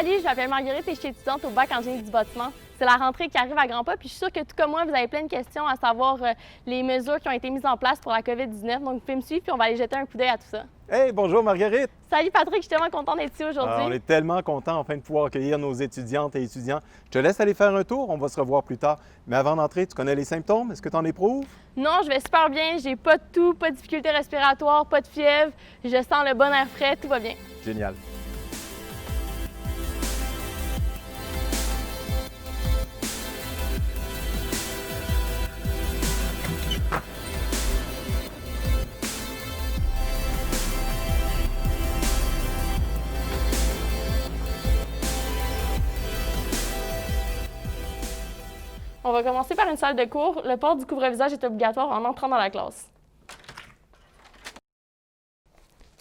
Salut, je m'appelle Marguerite et je suis étudiante au bac en génie du bâtiment. C'est la rentrée qui arrive à grands pas, puis je suis sûre que tout comme moi, vous avez plein de questions à savoir les mesures qui ont été mises en place pour la COVID-19. Donc, vous pouvez me suivre, puis on va aller jeter un coup d'œil à tout ça. Hey, bonjour Marguerite! Salut Patrick, je suis tellement contente d'être ici aujourd'hui. On est tellement contents enfin de pouvoir accueillir nos étudiantes et étudiants. Je te laisse aller faire un tour, on va se revoir plus tard. Mais avant d'entrer, tu connais les symptômes? Est-ce que tu en éprouves? Non, je vais super bien, j'ai pas de toux, pas de difficultés respiratoires, pas de fièvre, je sens le bon air frais, tout va bien. Génial. On va commencer par une salle de cours. Le port du couvre-visage est obligatoire en entrant dans la classe.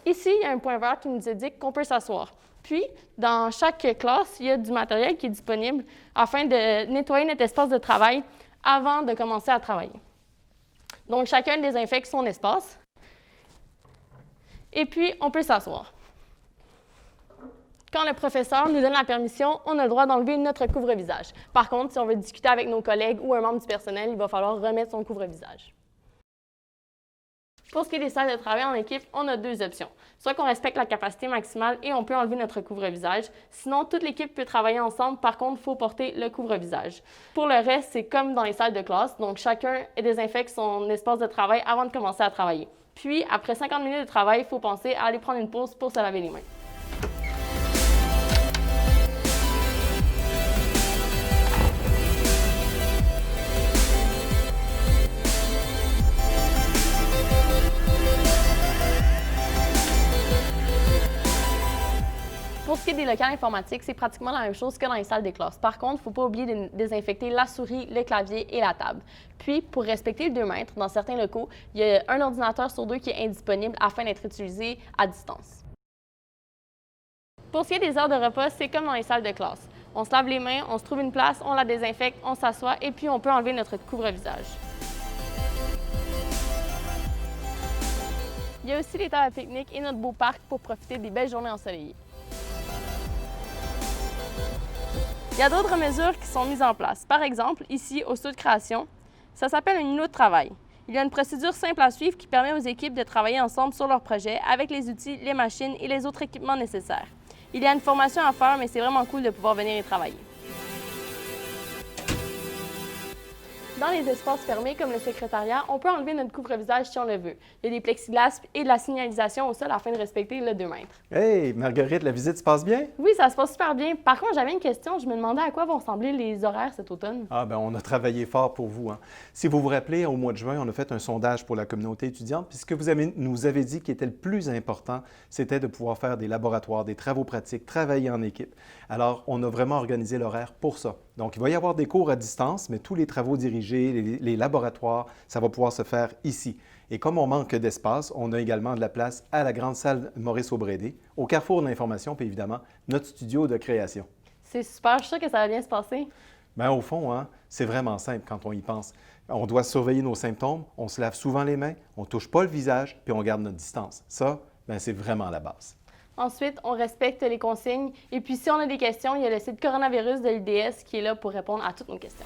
Ici, il y a un point vert qui nous indique qu'on peut s'asseoir. Puis, dans chaque classe, il y a du matériel qui est disponible afin de nettoyer notre espace de travail avant de commencer à travailler. Donc, chacun désinfecte son espace. Et puis, on peut s'asseoir. Quand le professeur nous donne la permission, on a le droit d'enlever notre couvre-visage. Par contre, si on veut discuter avec nos collègues ou un membre du personnel, il va falloir remettre son couvre-visage. Pour ce qui est des salles de travail en équipe, on a deux options. Soit qu'on respecte la capacité maximale et on peut enlever notre couvre-visage. Sinon, toute l'équipe peut travailler ensemble. Par contre, il faut porter le couvre-visage. Pour le reste, c'est comme dans les salles de classe. Donc, chacun désinfecte son espace de travail avant de commencer à travailler. Puis, après 50 minutes de travail, il faut penser à aller prendre une pause pour se laver les mains. Pour ce qui est des locales informatiques, c'est pratiquement la même chose que dans les salles de classe. Par contre, il ne faut pas oublier de désinfecter la souris, le clavier et la table. Puis, pour respecter le 2 mètres, dans certains locaux, il y a un ordinateur sur 2 qui est indisponible afin d'être utilisé à distance. Pour ce qui est des heures de repas, c'est comme dans les salles de classe. On se lave les mains, on se trouve une place, on la désinfecte, on s'assoit et puis on peut enlever notre couvre-visage. Il y a aussi les tables à pique-nique et notre beau parc pour profiter des belles journées ensoleillées. Il y a d'autres mesures qui sont mises en place. Par exemple, ici, au studio de création, ça s'appelle un îlot de travail. Il y a une procédure simple à suivre qui permet aux équipes de travailler ensemble sur leurs projets avec les outils, les machines et les autres équipements nécessaires. Il y a une formation à faire, mais c'est vraiment cool de pouvoir venir y travailler. Dans les espaces fermés, comme le secrétariat, on peut enlever notre couvre-visage si on le veut. Il y a des plexiglas et de la signalisation au sol afin de respecter le 2 mètres. Hey, Marguerite, la visite se passe bien? Oui, ça se passe super bien. Par contre, j'avais une question. Je me demandais à quoi vont ressembler les horaires cet automne. Ah, bien, on a travaillé fort pour vous. Si vous vous rappelez, au mois de juin, on a fait un sondage pour la communauté étudiante, puis ce que nous avez dit qui était le plus important, c'était de pouvoir faire des laboratoires, des travaux pratiques, travailler en équipe. Alors, on a vraiment organisé l'horaire pour ça. Donc, il va y avoir des cours à distance, mais tous les travaux dirigés, les laboratoires, ça va pouvoir se faire ici. Et comme on manque d'espace, on a également de la place à la grande salle Maurice-Aubrédé, au carrefour de l'information, puis évidemment, notre studio de création. C'est super, je suis sûre que ça va bien se passer. Bien, au fond, c'est vraiment simple quand on y pense. On doit surveiller nos symptômes, on se lave souvent les mains, on ne touche pas le visage, puis on garde notre distance. Ça, c'est vraiment la base. Ensuite, on respecte les consignes. Et puis, si on a des questions, il y a le site coronavirus de l'UDS qui est là pour répondre à toutes nos questions.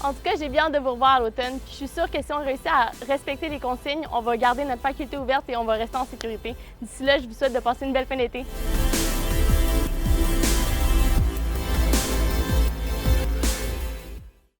En tout cas, j'ai bien hâte de vous revoir à l'automne. Puis je suis sûre que si on réussit à respecter les consignes, on va garder notre faculté ouverte et on va rester en sécurité. D'ici là, je vous souhaite de passer une belle fin d'été.